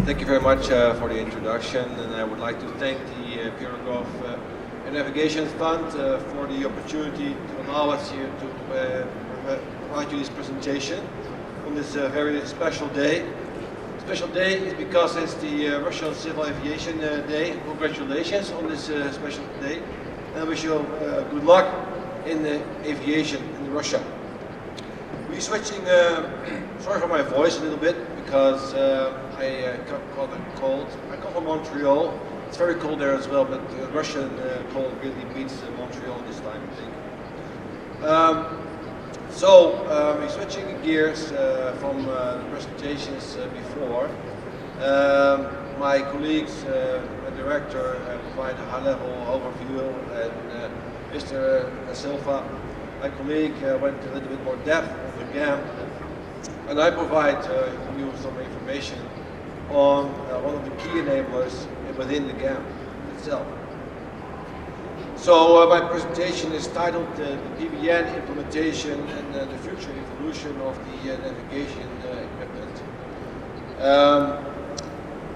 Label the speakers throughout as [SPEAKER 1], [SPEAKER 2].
[SPEAKER 1] Thank you very much for the introduction, and I would like to thank the Pyrograph and Navigation Fund for the opportunity to allow us here to provide you this presentation on this very special day. Special day is because it's the Russian Civil Aviation Day. Congratulations on this special day, and I wish you good luck in aviation in Russia. We're switching, sorry for my voice a little bit, because I caught a cold. I come from Montreal. It's very cold there as well, but the Russian cold really beats Montreal this time, I think. We're switching gears from the presentations before. My colleagues, the director, provide a high-level overview, and Mr. Silva, my colleague, went a little bit more depth on the GAM, and I provide you some information on one of the key enablers within the GAM itself. So my presentation is titled the PBN implementation and the future evolution of the navigation equipment.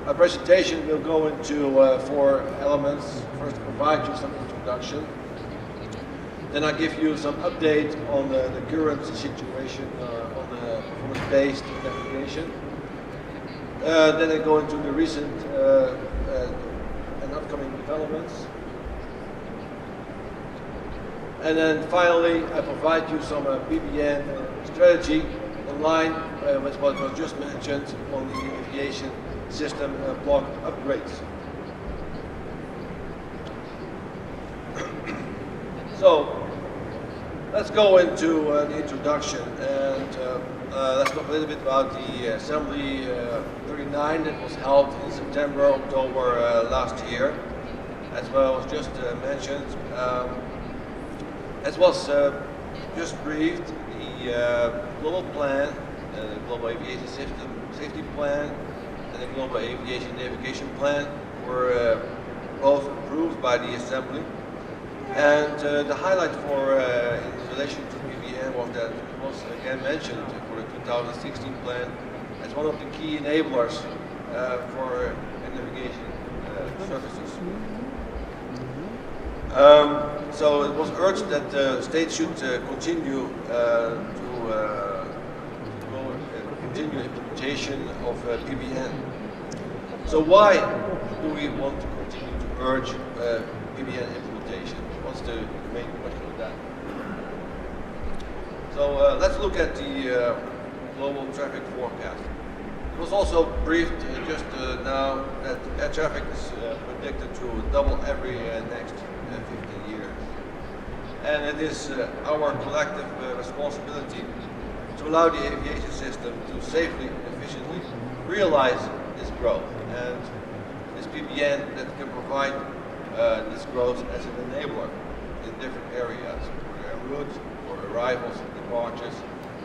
[SPEAKER 1] My presentation will go into 4 elements. First, provide you some introduction. Then I'll give you some update on the current situation on the performance-based navigation. Then I go into the recent and upcoming developments. And then finally, I provide you some PBN strategy in line with what was just mentioned on the aviation system block upgrades. So, let's go into the introduction, and let's talk a little bit about the Assembly 39 that was held in September, October last year. As well as just mentioned, as was just briefed, the global plan, the Global Aviation System Safety Plan, and the Global Aviation Navigation Plan were both approved by the Assembly. And the highlight for in relation to PBN was that it was again mentioned for the 2016 plan as one of the key enablers for navigation services. So it was urged that the states should continue continue implementation of PBN. So why do we want to continue to urge PBN implementation? What's the main question of that? So let's look at the global traffic forecast. It was also briefed just now that air traffic is predicted to double every next 15 years. And it is our collective responsibility to allow the aviation system to safely and efficiently realize this growth. And this PBN that can provide this growth as an enabler in different areas, for the routes, for arrivals and departures,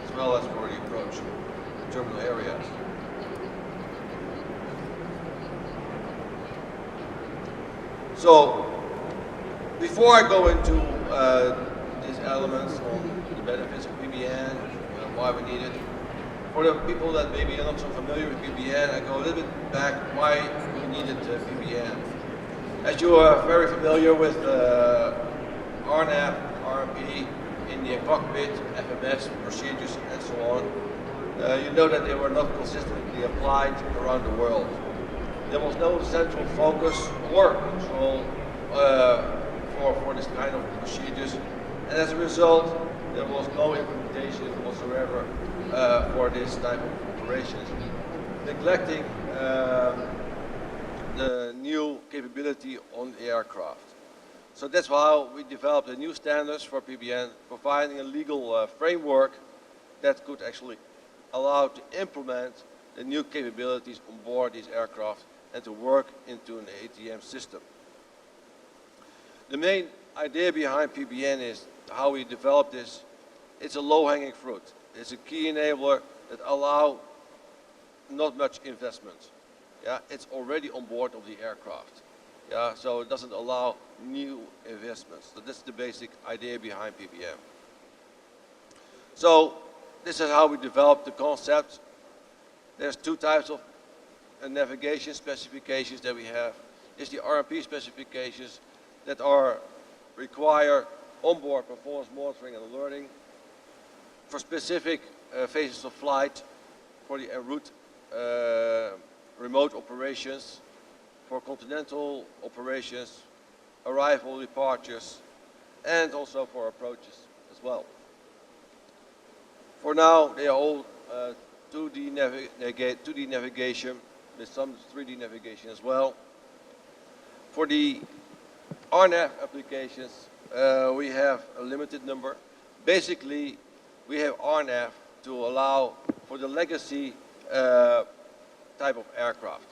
[SPEAKER 1] as well as for the approach terminal areas. So, before I go into these elements on the benefits of PBN, why we need it, for the people that maybe are not so familiar with PBN, I go a little bit back why we needed PBN. As you are very familiar with RNAV, RMP, Indian cockpit, FMS procedures, and so on, you know that they were not consistently applied around the world. There was no central focus or control for this kind of procedures, and as a result, there was no implementation whatsoever for this type of operations, neglecting the new capability on the aircraft. So that's how we developed the new standards for PBN, providing a legal framework that could actually allow to implement the new capabilities on board these aircraft and to work into an ATM system. The main idea behind PBN is how we develop this. It's a low-hanging fruit. It's a key enabler that allows not much investment. Yeah, it's already on board of the aircraft. Yeah, so it doesn't allow new investments. So that's the basic idea behind PBN. So this is how we developed the concept. There's 2 types of navigation specifications that we have is the RMP specifications that are require onboard performance monitoring and alerting for specific phases of flight, for the en route remote operations, for continental operations, arrival departures, and also for approaches as well. For now, they are all 2D navigation with some 3D navigation as well. For the RNAV applications, we have a limited number. Basically, we have RNAV to allow for the legacy type of aircraft.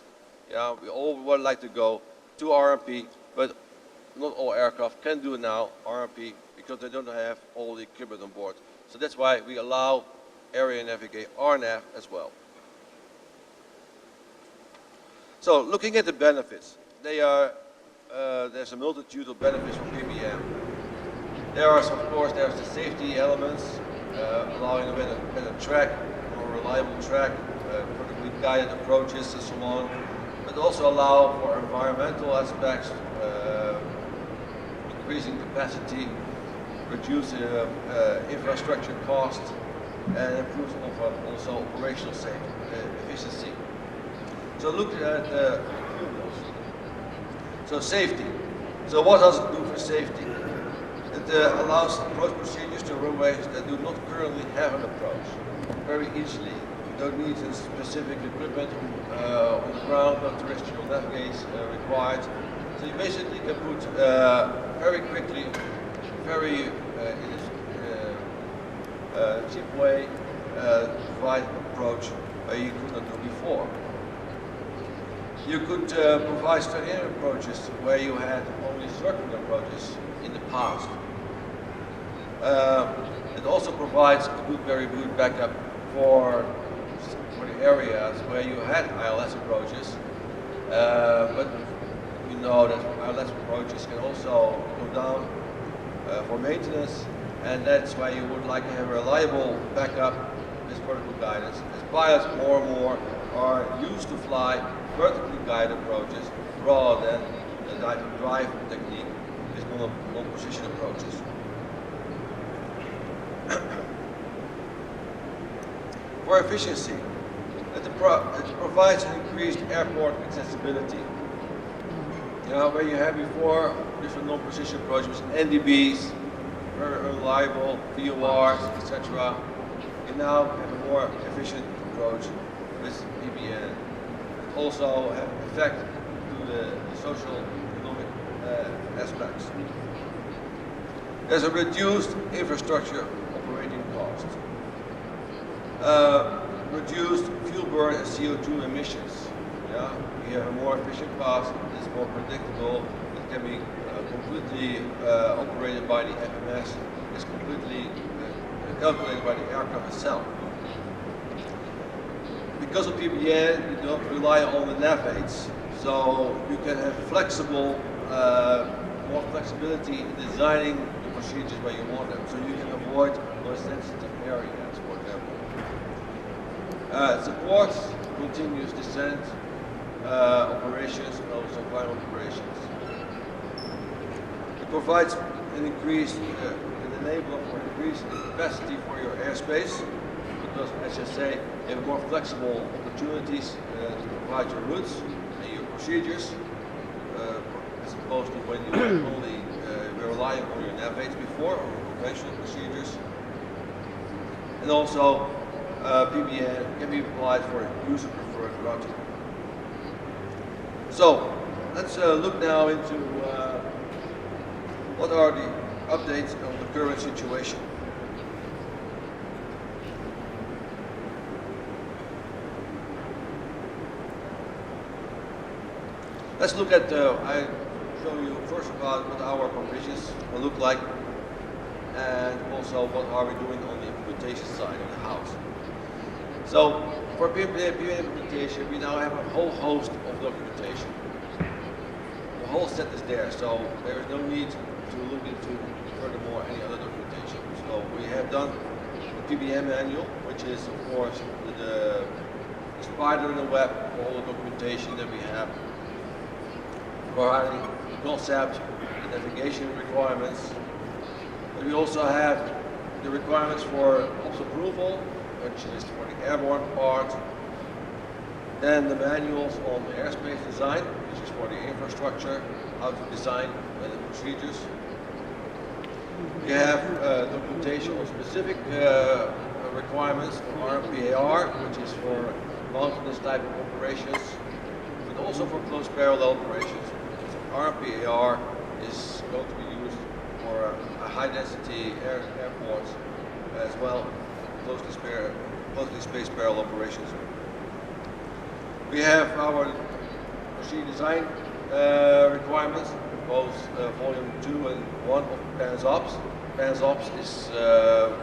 [SPEAKER 1] Yeah, we all would like to go to RMP, but not all aircraft can do now RMP because they don't have all the equipment on board. So that's why we allow area navigate RNAV as well. So looking at the benefits, there's a multitude of benefits for PBM. There's the safety elements, allowing a better track, more reliable track, vertically guided approaches and so on, but also allow for environmental aspects, increasing capacity, reduce infrastructure costs, and improve also operational efficiency. So look at so safety. So what does it do for safety? It allows approach procedures to runways that do not currently have an approach very easily. You don't need specific equipment on the ground, no terrestrial navigates required. So you basically can put very quickly, very cheap way provide an approach you could not do before. You could provide straight-in approaches where you had only circular approaches in the past. It also provides a very good backup for the areas where you had ILS approaches, but we know that ILS approaches can also go down for maintenance, and that's why you would like to have a reliable backup with vertical guidance. As pilots more and more are used to fly vertically guided approaches rather than the dive technique with non-position approaches. For efficiency, it provides an increased airport accessibility. You know, where you had before different non-position approaches, NDBs, very unreliable, VORs, etc. You now have a more efficient approach with PBN. It also have an effect to the social economic aspects. There's a reduced infrastructure operating cost. Reduced fuel burn and CO2 emissions. Yeah, you have a more efficient path, it's more predictable, it can be completely operated by the FMS, it's completely calculated by the aircraft itself. Because of PBN, you don't rely on the navigates, so you can have flexible, more flexibility in designing the procedures where you want them, so you can avoid more sensitive areas, for example. It supports continuous descent operations and also final operations. It provides an increased, an enabler for increased capacity for your airspace, because as I say, you have more flexible opportunities to provide your routes and your procedures, as opposed to when you only were relying on your navigates before, or conventional procedures. And also, PBN can be applied for user-preferred routing. So, let's look now into what are the updates on the current situation. Let's look at, I show you first about what our provisions will look like, and also what are we doing on the implementation side of the house. So for PBN implementation, we now have a whole host of documentation. The whole set is there, so there is no need to look into furthermore any other documentation. So we have done the PBN manual, which is of course the spider in the web for all the documentation that we have, providing concept and navigation requirements. But we also have the requirements for ops approval, which is for the airborne part. Then the manuals on airspace design, which is for the infrastructure, how to design the procedures. We have documentation on specific requirements for RMPAR, which is for mountainous type of operations, but also for close parallel operations. RMPAR is going to be used for high density airports as well, closely spaced parallel operations. We have our machine design requirements, both volume 2 and 1 of PANS Ops. PANS Ops is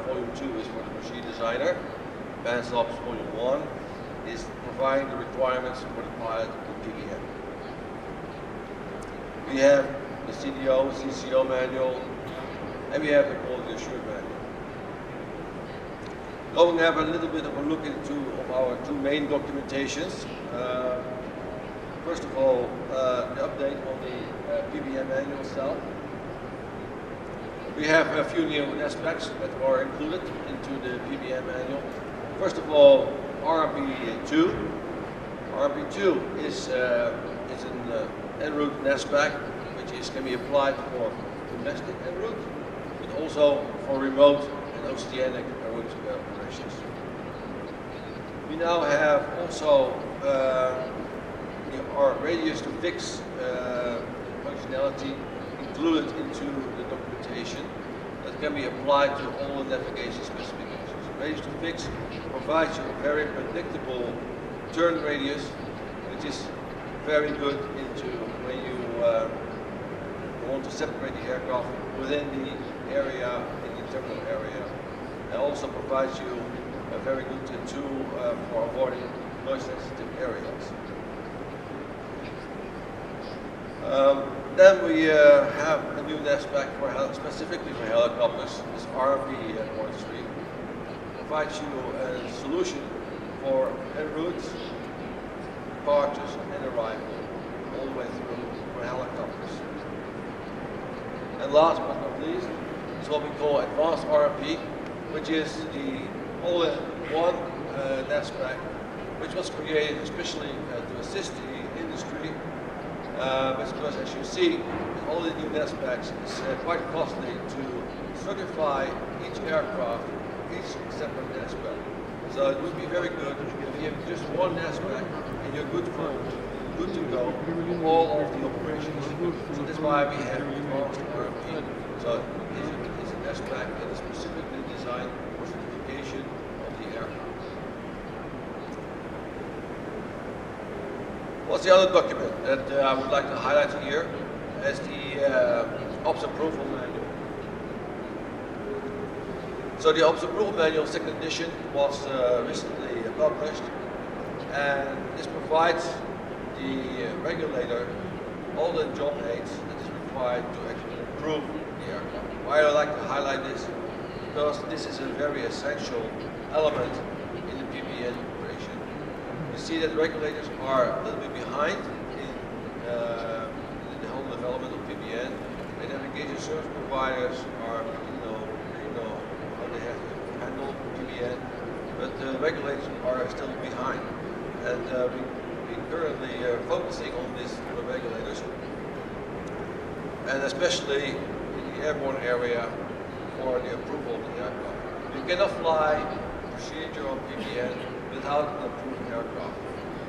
[SPEAKER 1] volume 2 is for the machine designer. PANS Ops volume 1 is providing the requirements for the pilot and PBN. We have the CDO, CCO manual, and we have the quality assurance manual. Going to have a little bit of a look into our two main documentations. First of all, the update on the PBN manual itself. We have a few new aspects that are included into the PBN manual. First of all, RMP2. RMP2 is an en route NASPAC, which can be applied for domestic en route, but also for remote and oceanic en route operations. We now have also our radius to fix functionality included into the documentation that can be applied to all the navigation specifications. Radius to fix provides you a very predictable turn radius, which is very good into when you want to separate the aircraft within the area, in the terminal area. It also provides you a very good tool for avoiding noise-sensitive areas. Then we have a new aspect for specifically for helicopters. This RMP.3 provides you a solution for en route, departures, and arrival all the way through for helicopters. And last but not least is what we call advanced RMP, which is the all-in-one NASPAC, which was created especially to assist the industry. Because as you see, all the new NASPACs is quite costly to certify each aircraft, each separate NASPAC. So it would be very good if you have just one NASPAC and you're good to go for all of the operations. So that's why we have advanced RMP. So it's a NASPAC that is specifically designed for certification of the aircraft. What's the other document that I would like to highlight here as the Ops Approval Manual. So the Ops Approval Manual, second edition, was recently published, and this provides the regulator all the job aids that is required to actually improve the aircraft. Why I like to highlight this? Because this is a very essential element in the PBN operation. You see that regulators are a little bit behind in the whole development of PBN. And navigation service providers are, they know how they have to handle PBN, but the regulators are still behind. And we're currently focusing on this for the regulators, and especially in the airborne area for the approval of the aircraft. You cannot fly procedure on PBN without an approved aircraft.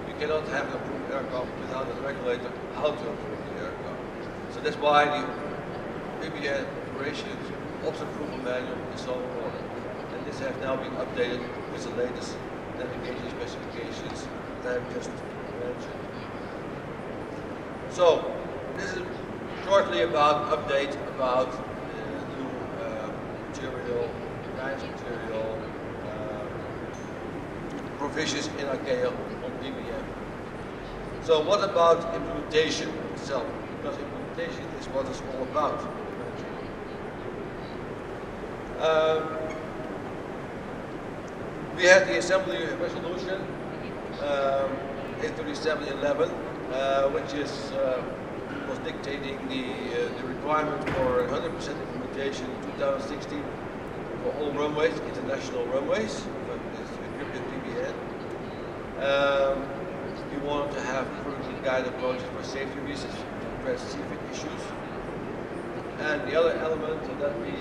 [SPEAKER 1] You cannot have an approved aircraft without a regulator how to approve the aircraft. So that's why the PBN operations Ops Approval Manual is so important. And this has now been updated with the latest navigation specifications that I've just mentioned. So this is shortly about update about new material, guidance material, provisions in ICAO on PBN. So what about implementation itself? Because implementation is what it's all about. We had the assembly resolution A3711, which was dictating the requirement for 100% implementation in 2016 for all runways, international runways, it's encrypted PBN. We wanted to have perfectly guided approaches for safety reasons to address CFIT issues. And the other element that we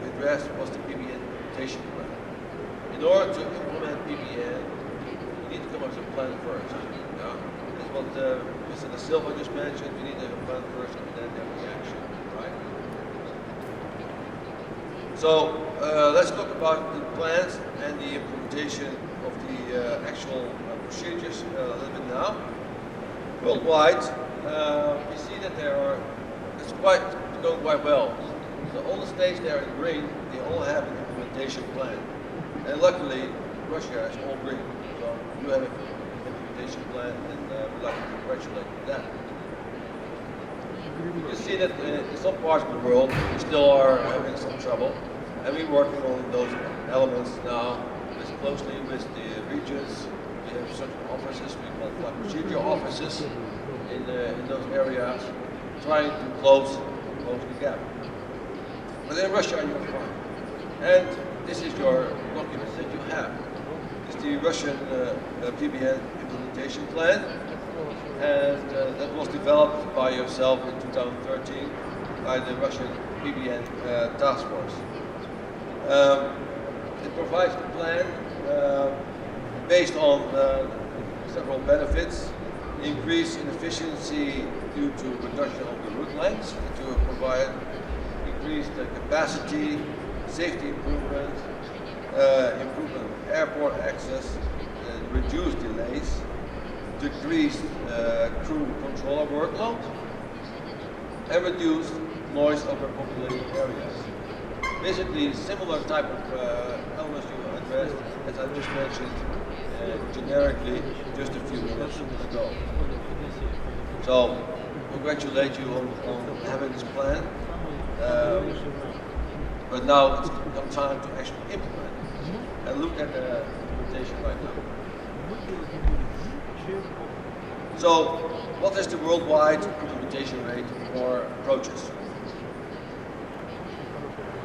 [SPEAKER 1] addressed was the PBN implementation plan. In order to implement PBN, you need to come up with a plan first. Yeah? That's what Mr. Da Silva just mentioned. We need to have a plan first and then have the action. Right? So let's talk about the plans and the implementation of the actual procedures a little bit now. Worldwide, we see that it's going quite well. So all the states there in green, they all have an implementation plan. And luckily, Russia is all green. So you have an implementation plan, and we'd like to congratulate you on that. You can see that in some parts of the world, we still are having some trouble. And we're working on those elements now, closely with the regions. We have certain offices, we call flight procedure offices in those areas, trying to close the gap. But in Russia, you're fine. And this is your document that you have. It's the Russian PBN implementation plan, and that was developed by yourself in 2013 by the Russian PBN task force. It provides the plan based on several benefits: increase in efficiency due to reduction of the route lengths that you have provided, increased capacity, safety improvement, improvement of airport access, reduced delays, decreased crew controller workload, and reduced noise over populated areas. Basically, similar type of elements you addressed, as I just mentioned generically just a few minutes ago. So, congratulate you on having this plan. But now it's come time to actually implement it and look at the implementation right now. So, what is the worldwide implementation rate for approaches?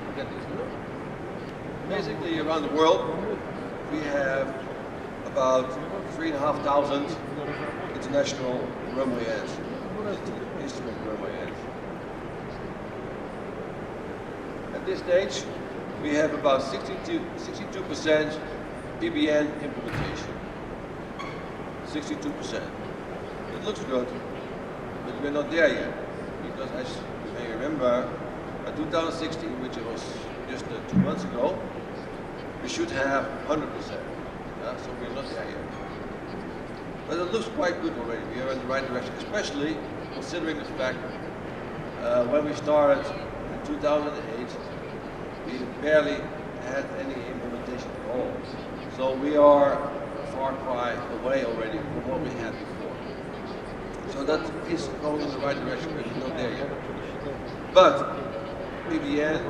[SPEAKER 1] Look at this. Basically, around the world, we have about 3,500 international runway ends, instrument runway ends. At this stage, we have about 62% PBN implementation. 62%. It looks good, but we're not there yet. Because as you may remember, by 2016, which was just 2 months ago, we should have 100%. So we're not there yet. But it looks quite good already. We are in the right direction, especially considering the fact when we started in 2008, we barely had any implementation at all. So we are a far cry away already from what we had before. So that is going in the right direction, but we're not there yet. But PBN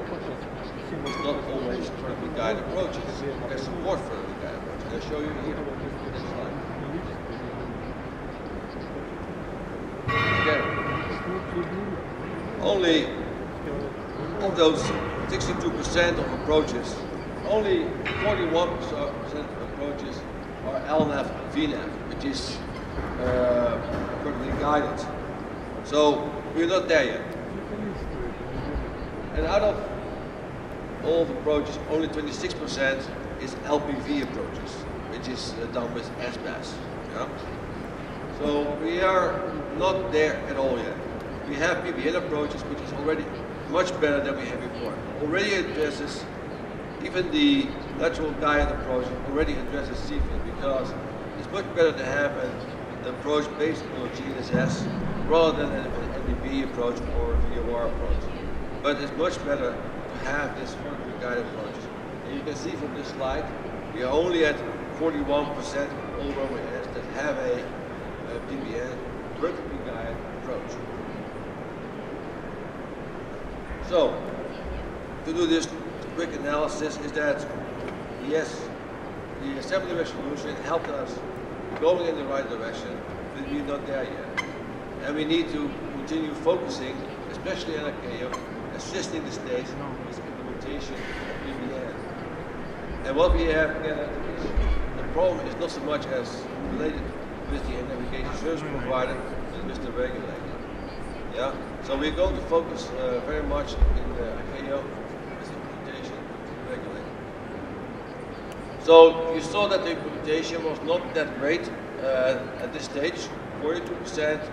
[SPEAKER 1] is not always perfectly guided approaches. There's support for perfectly guided approaches. I'll show you here. Next slide. Again, only of those 62% of approaches, only 41% of approaches are LNAV and VNAV, which is perfectly guided. So we're not there yet. And out of all the approaches, only 26% is LPV approaches, which is done with SBAS. Yeah? So we are not there at all yet. We have PBN approaches, which is already much better than we had before. Already addresses, even the lateral guided approach already addresses CFIT, because it's much better to have an approach based on GNSS rather than an NDB approach or VOR approach. But it's much better to have this vertically guided approach. And you can see from this slide, we are only at 41% of all runway ends that have a PBN vertically guided approach. So, to do this quick analysis is that, yes, the assembly resolution helped us going in the right direction, but we're not there yet. And we need to continue focusing, especially in ICAO, assisting the states with implementation of PBN. And what we have again, the problem is not so much as related with the navigation service provider, but with the regulator. Yeah. So we're going to focus very much in the ICAO with implementation of the regulator. So you saw that the implementation was not that great at this stage. 42%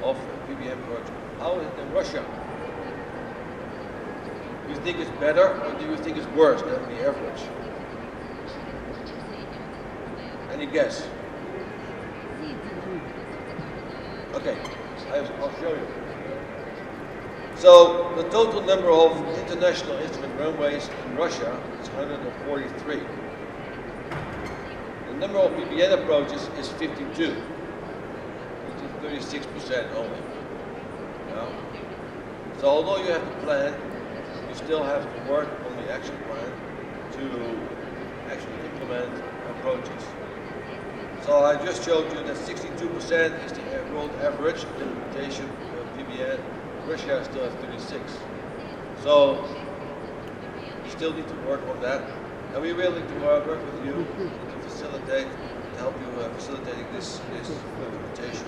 [SPEAKER 1] of PBM project. How is it in Russia? Do you think it's better or do you think it's worse than the average? Any guess? Okay, I'll show you. So the total number of international instrument runways in Russia is 143. The number of PBN approaches is 52. 36% only. Yeah. So although you have to plan, you still have to work on the action plan to actually implement approaches. So I just showed you that 62% is the world average implementation of PBN. Russia still has 36. So you still need to work on that. And we're willing to work with you to facilitate, to help you facilitating this implementation.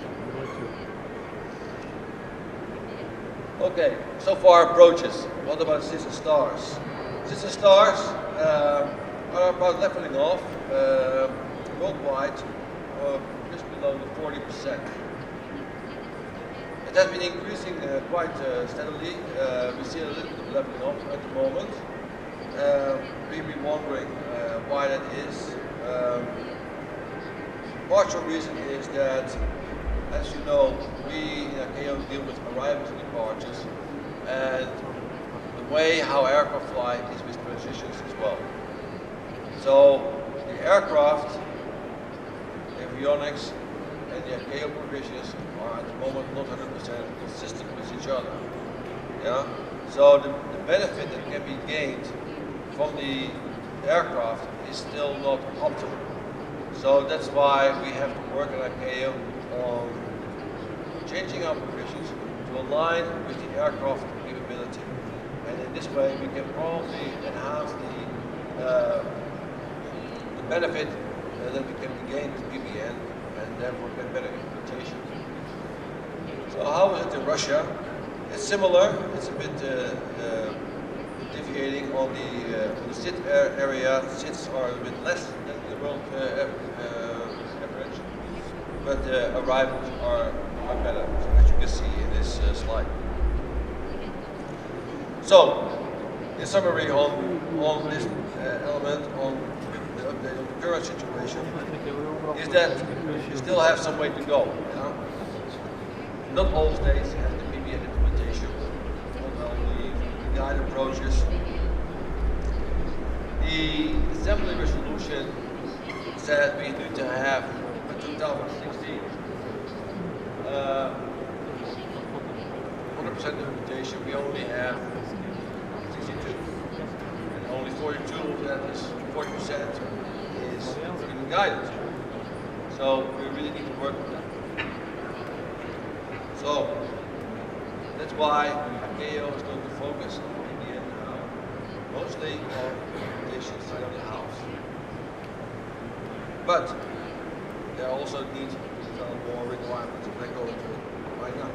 [SPEAKER 1] Okay, so far approaches. What about Sister Stars? Sister Stars are about leveling off worldwide, just below the 40%. It has been increasing quite steadily. We see a little bit of leveling off at the moment. We've been wondering why that is. Partial reason is that, as you know, we in ICAO deal with arrivals and departures, and the way how aircraft fly is with transitions as well. So the aircraft, avionics, and the ICAO provisions are at the moment not 100% consistent with each other. Yeah. So the benefit that can be gained from the aircraft is still not optimal. So that's why we have to work at ICAO on changing our provisions to align with the aircraft capability. And in this way we can probably enhance the benefit that we can gain with PBN and therefore get better implementation. So how is it in Russia? It's similar, it's a bit deviating on the SIT area. SITs are a bit less than the world average, but arrivals are better, as you can see in this slide. So, in summary on this element, on the update on the current situation, is that you still have some way to go. You know? Not all states have the PBN implementation, not only the guide approaches. The Assembly resolution said we need to have by 2016 100% implementation. We only have 62, and only 42 of that is 40% is in guidance. So we really need to work on that. So that's why ICAO is going to focus on PBN now, mostly on implementation side of the house. But there also need to be some more requirements, and I go into it right now.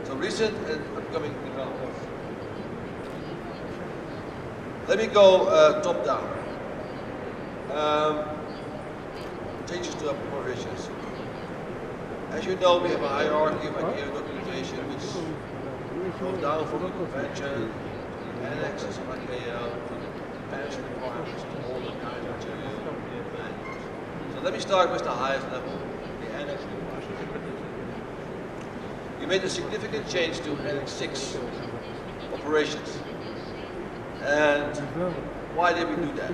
[SPEAKER 1] So recent and upcoming developments. Let me go top down. Changes to our provisions. As you know, we have a hierarchy of ICAO documentation which goes down from the convention, the annexes of ICAO, to the pension requirements, to all the kind of material manuals. So let me start with the highest level, the annex requirements. We made a significant change to Annex 6 operations. And why did we do that?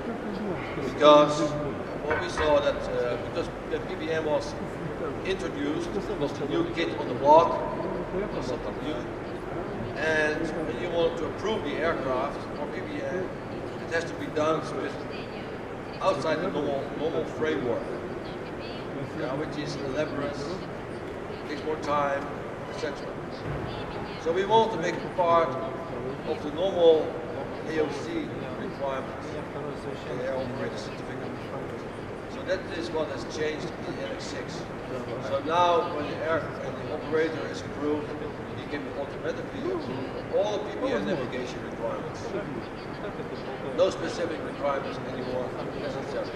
[SPEAKER 1] Because what we saw that because the PBN was introduced, it was the new kid on the block, it was something new. And when you want to approve the aircraft for PBN, it has to be done with outside the normal framework, which is elaborate, takes more time, etc. So we want to make it part of the normal AOC requirements, the air operator certificate. So that is what has changed in Annex 6. So now when the operator is approved, he can automatically approve all the PBN navigation requirements. No specific requirements anymore necessary.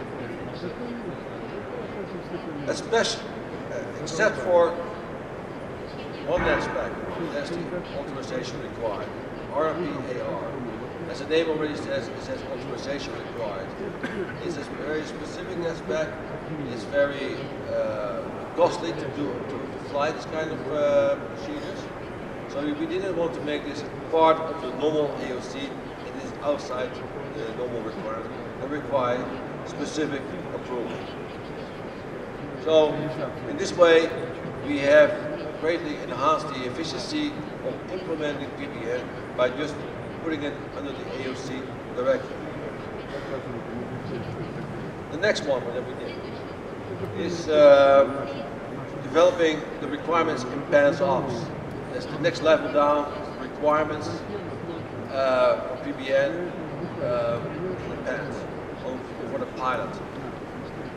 [SPEAKER 1] Especially, except for one aspect, that's the authorization required, RMP-AR. As the name already says, it says authorization required. It's a very specific aspect. It's very costly to fly this kind of procedures. So we didn't want to make this part of the normal AOC. It is outside the normal requirement and require specific approval. So in this way, we have greatly enhanced the efficiency of implementing PBN by just putting it under the AOC directly. The next one that we did is developing the requirements in PANS Ops. That's the next level down, requirements for PBN in PANS for the pilot.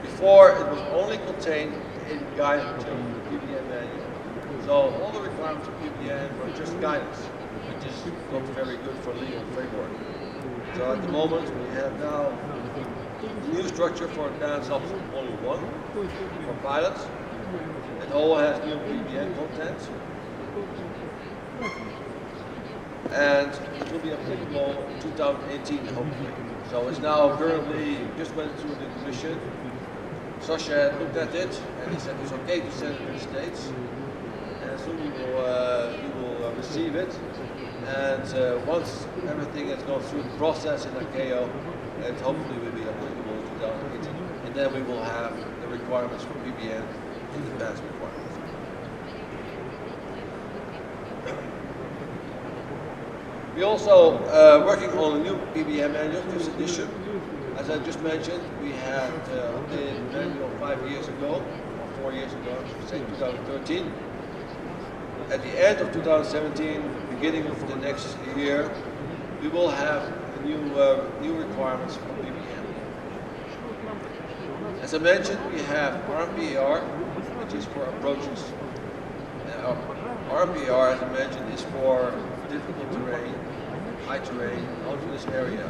[SPEAKER 1] Before it was only contained in guidance to the PBN manual. So all the requirements of PBN were just guidance, which is not very good for legal framework. So at the moment we have now a new structure for PANS Ops only one for pilots. It all has new PBN content. And it will be applicable in 2018 hopefully. So it's now currently just went through the commission. Sasha looked at it and he said it's okay to send it to the States. And soon you will receive it. And once everything has gone through the process in ICAO, it hopefully will be applicable in 2018. And then we will have the requirements for PBN in the PANS requirements. We're also working on a new PBN manual, 5th edition. As I just mentioned, we had updated the manual 5 years ago, or 4 years ago, I should say 2013. At the end of 2017, beginning of the next year, we will have the new requirements for PBN. As I mentioned, we have RMP-AR, which is for approaches. RMP-AR, as I mentioned, is for difficult terrain, high terrain, mountainous areas.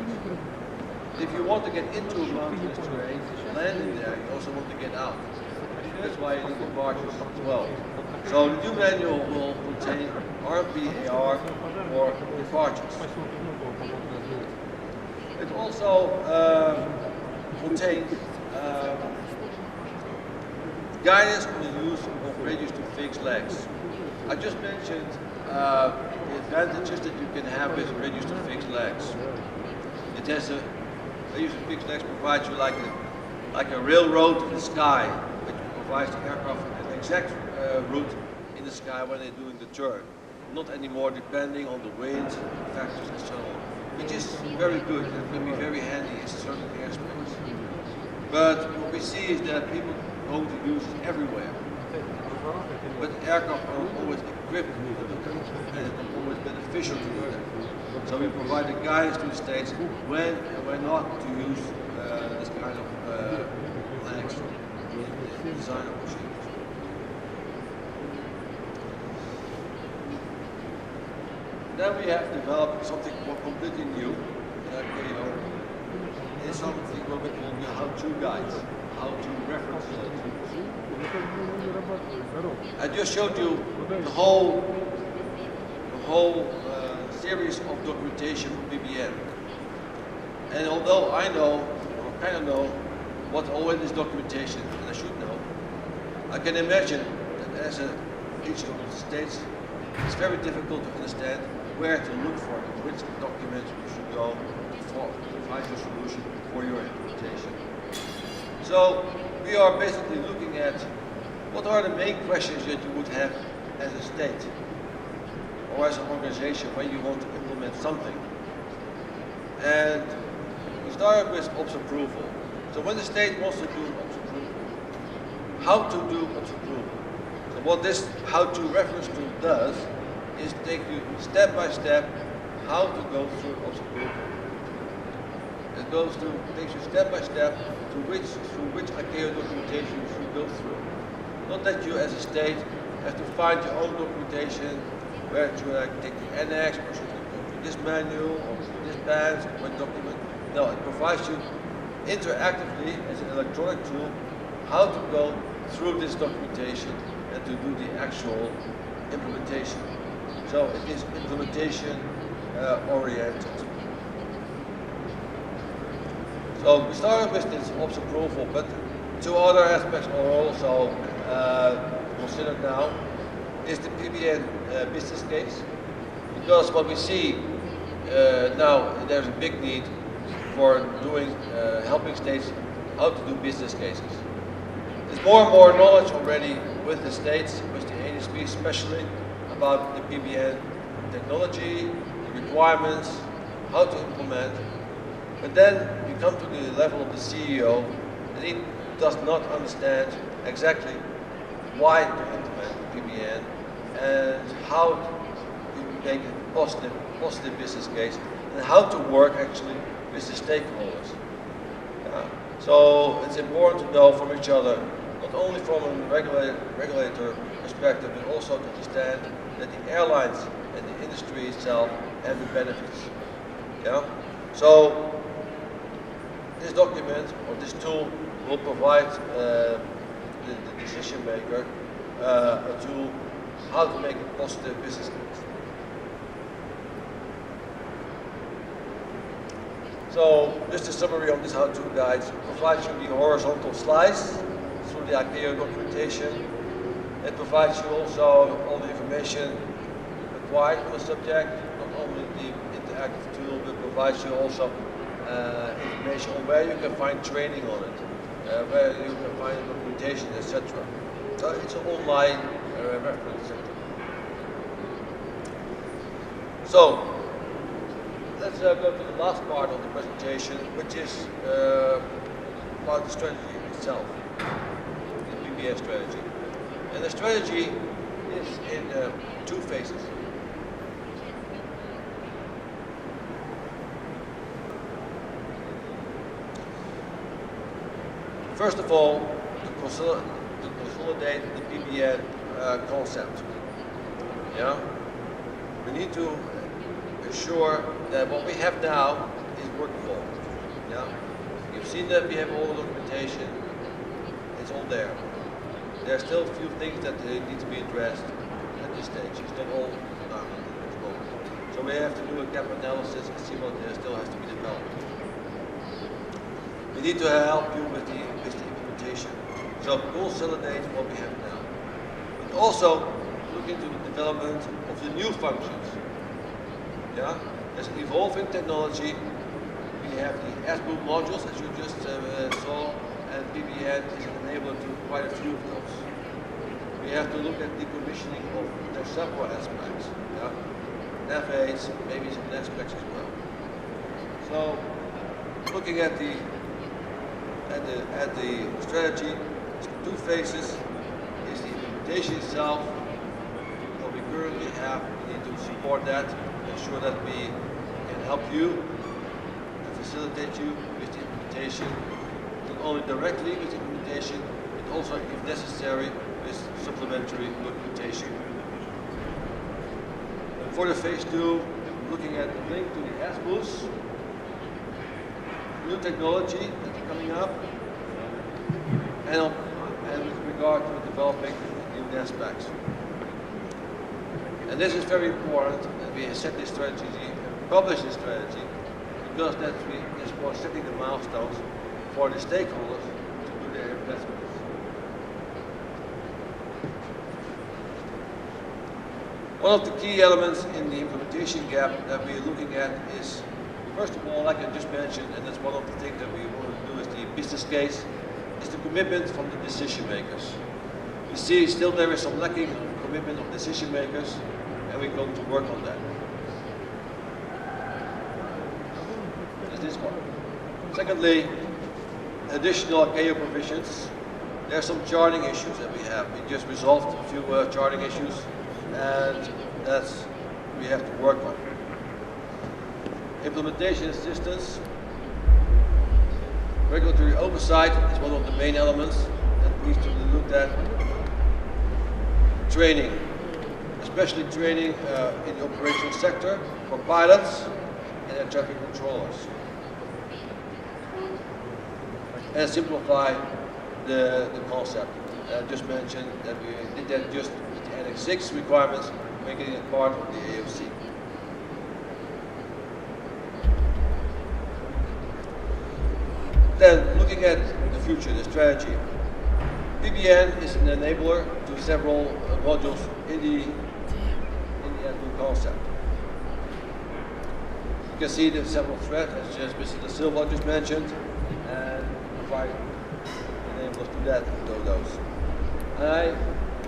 [SPEAKER 1] If you want to get into a mountainous terrain, landing there, you also want to get out. That's why you need departures as well. So the new manual will contain RMP-AR for departures. It also contains guidance on the use of radius to fixed legs. I just mentioned the advantages that you can have with radius to fixed legs. It has a radius to fixed legs provides you like a railroad in the sky, which provides the aircraft an exact route in the sky when they're doing the turn. Not anymore depending on the wind factors and so on, which is very good and can be very handy in certain airspace. But what we see is that people are going to use it everywhere. But aircraft are always equipped with it, and it's always beneficial to do that. So we provide the guidance to the States when and when not to use this kind of legs in the design of procedures. Then we have developed something completely new in ICAO. It's something what we call the how-to guides, how to reference tools. I just showed you the whole series of documentation for PBN. And although I know, or kind of know, what all in this documentation, and I should know, I can imagine that as a teacher of the States, it's very difficult to understand where to look for and which document you should go to find your solution for your implementation. So we are basically looking at what are the main questions that you would have as a state or as an organization when you want to implement something. And we started with ops approval. So when the state wants to do ops approval, how to do ops approval. So what this how-to reference tool does is take you step by step how to go through ops approval. It takes you step by step through which ICAO documentation you should go through. Not that you as a state have to find your own documentation, where should I take the annex, or should I go to this manual, or this band, or what document. No, it provides you interactively as an electronic tool how to go through this documentation and to do the actual implementation. So it is implementation oriented. So we started with this ops approval, but two other aspects are also considered now. Is the PBN business case? Because what we see now, there's a big need for doing, helping states how to do business cases. There's more and more knowledge already with the states, with the ADSB especially, about the PBN technology, the requirements, how to implement. But then you come to the level of the CEO, and he does not understand exactly why to implement PBN and how to make a positive business case and how to work actually with the stakeholders. So it's important to know from each other, not only from a regulator perspective, but also to understand that the airlines and the industry itself have the benefits. Yeah? So this document or this tool will provide the decision maker a tool how to make a positive business case. So just a summary on this how-to guide provides you the horizontal slice through the ICAO documentation. It provides you also all the information required on the subject, not only the interactive tool, but provides you also information on where you can find training on it, where you can find documentation, etc. So it's an online reference center. So let's go to the last part of the presentation, which is about the strategy itself, the PBS strategy. And the strategy is in two phases. First of all, to consolidate the PBN concept. Yeah, we need to ensure that what we have now is workable. Yeah, you've seen that we have all the documentation; it's all there. There are still a few things that need to be addressed at this stage. It's not all done at the moment. So we have to do a gap analysis and see what still has to be developed. We need to help you with the implementation. So consolidate what we have now. But also look into the development of the new functions. Yeah? There's an evolving technology. We have the SBOOM modules, as you just saw, and PBN is an enabler to quite a few of those. We have to look at decommissioning of their several aspects. Yeah? Nav-aids, maybe some aspects as well. So looking at the strategy, two phases is the implementation itself. What we currently have, we need to support that, ensure that we can help you and facilitate you with the implementation, not only directly with the implementation, but also, if necessary, with supplementary documentation. For the phase two, looking at the link to the SBOOs, new technology that's coming up, and with regard to developing new aspects. And this is very important that we set this strategy and publish this strategy, because that is for setting the milestones for the stakeholders to do their investments. One of the key elements in the implementation gap that we're looking at is, first of all, like I just mentioned, and that's one of the things that we want to do is the business case, is the commitment from the decision makers. We see still there is some lacking commitment of decision makers, and we're going to work on that. Is this one. Secondly, additional KO provisions. There are some charting issues that we have. We just resolved a few charting issues, and that's we have to work on. Implementation assistance. Regulatory oversight is one of the main elements that needs to be looked at. Training, especially training in the operational sector for pilots and air traffic controllers. And simplify the concept. I just mentioned that we did that just with the Annex 6 requirements, making it part of the AFC. Then, looking at the future, the strategy. PBN is an enabler to several modules in the AdBlue concept. You can see the several threads, as just Mr. Silva just mentioned, and provide enablers to that, to those. And I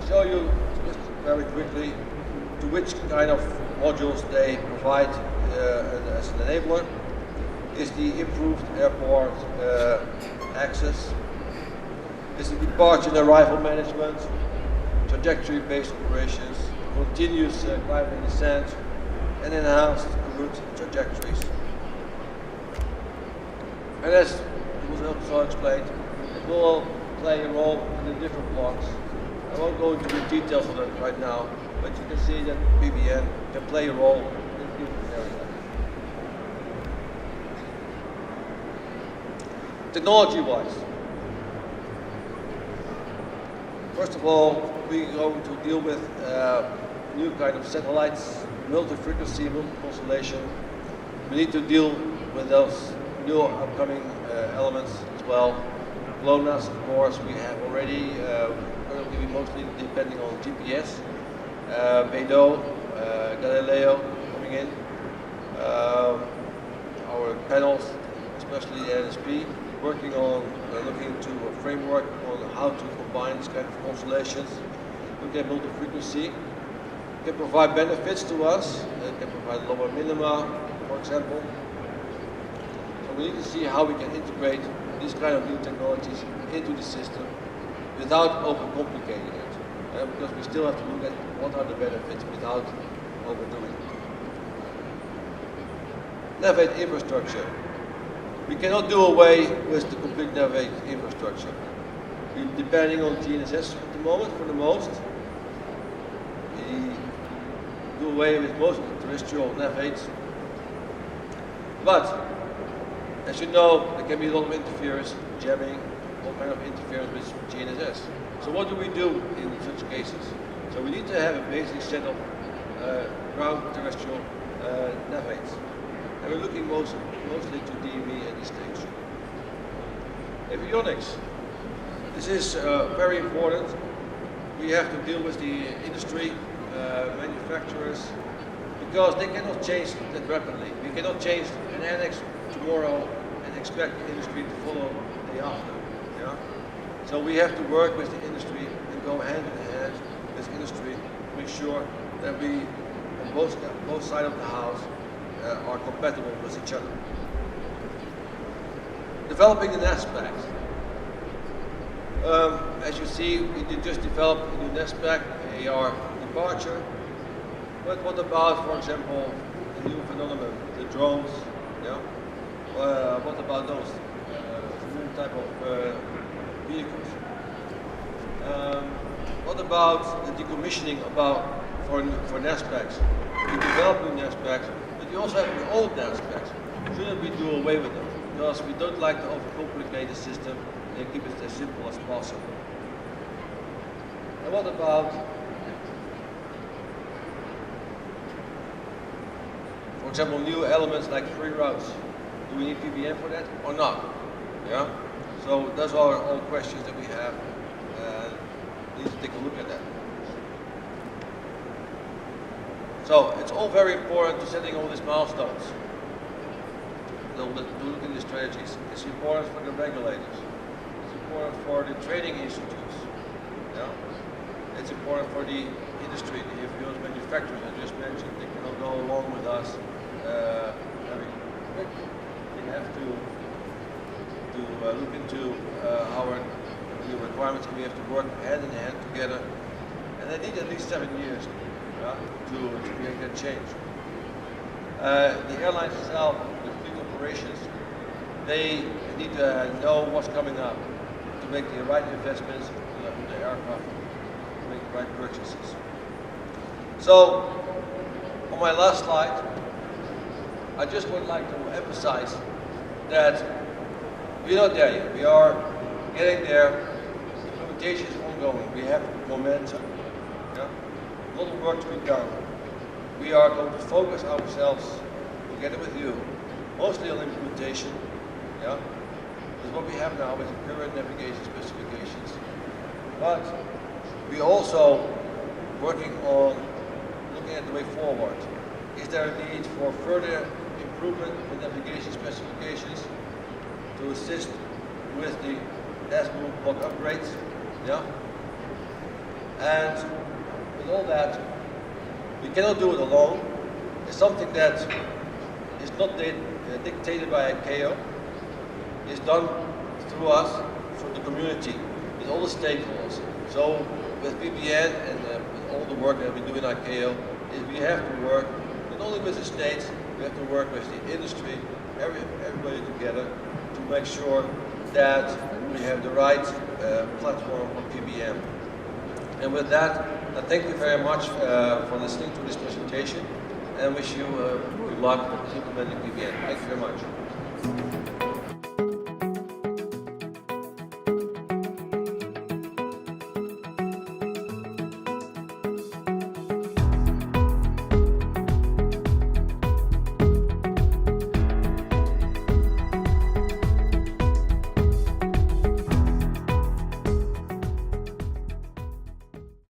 [SPEAKER 1] show you just very quickly to which kind of modules they provide as an enabler. Is the improved airport access, is the departure and arrival management, trajectory-based operations, continuous climb and descent, and enhanced route trajectories. And as it was also explained, it will play a role in the different blocks. I won't go into the details of it right now, but you can see that PBN can play a role in different areas. Technology-wise, first of all, we're going to deal with new kind of satellites, multi-frequency, multi-constellation. We need to deal with those new upcoming elements as well. GLONASS, of course, we have already, currently mostly depending on GPS. Beidou, Galileo coming in. Our panels, especially the NSP, working on looking into a framework on how to combine these kind of constellations. Look at multi-frequency. It can provide benefits to us. It can provide lower minima, for example. So we need to see how we can integrate these kind of new technologies into the system without overcomplicating it. Because we still have to look at what are the benefits without overdoing it. Navigate infrastructure. We cannot do away with the complete Navigate infrastructure. We're depending on GNSS at the moment for the most. We do away with most of the terrestrial Navigates. But, as you know, there can be a lot of interference, jamming, all kind of interference with GNSS. So what do we do in such cases? So we need to have a basic set of ground terrestrial Navigates. And we're looking mostly to DME at this stage. Avionics. This is very important. We have to deal with the industry, manufacturers, because they cannot change that rapidly. We cannot change an annex tomorrow and expect the industry to follow the day after. Yeah? So we have to work with the industry and go hand in hand with industry to make sure that we, on both sides of the house, are compatible with each other. Developing an aspect. As you see, we did just develop a new NASPAC, AR departure. But what about, for example, the new phenomenon, the drones? Yeah? What about those new type of vehicles? What about the decommissioning for NASPACs? We develop new NASPACs, but we also have the old NASPACs. Shouldn't we do away with them? Because we don't like to overcomplicate the system and keep it as simple as possible. And what about, for example, new elements like free routes? Do we need PBN for that or not? Yeah. So those are all questions that we have. We need to take a look at that. So it's all very important to setting all these milestones. To look in the strategies. It's important for the regulators. It's important for the training institutes. Yeah? It's important for the industry, the avionics manufacturers I just mentioned. They cannot go along with us very quickly. They have to look into our new requirements. We have to work hand in hand together, and they need at least 7 years to make that change. The airlines itself, the fleet operations, they need to know what's coming up to make the right investments in the aircraft, to make the right purchases. So, on my last slide, I just would like to emphasize that we're not there yet. We are getting there. Implementation is ongoing. We have momentum. Yeah? A lot of work to be done. We are going to focus ourselves together with you, mostly on implementation. Yeah? Because what we have now is the current navigation specifications. But we also working on looking at the way forward. Is there a need for further improvement in navigation specifications to assist with the S-move block upgrades? Yeah? And with all that, we cannot do it alone. It's something that is not dictated by ICAO. It's done through us, through the community, with all the stakeholders. So with PBN and with all the work that we do in ICAO, is we have to work not only with the states, we have to work with the industry, everybody together to make sure that we have the right platform for PBN. And with that, I thank you very much for listening to this presentation and wish you good luck with implementing PBN. Thank you very much.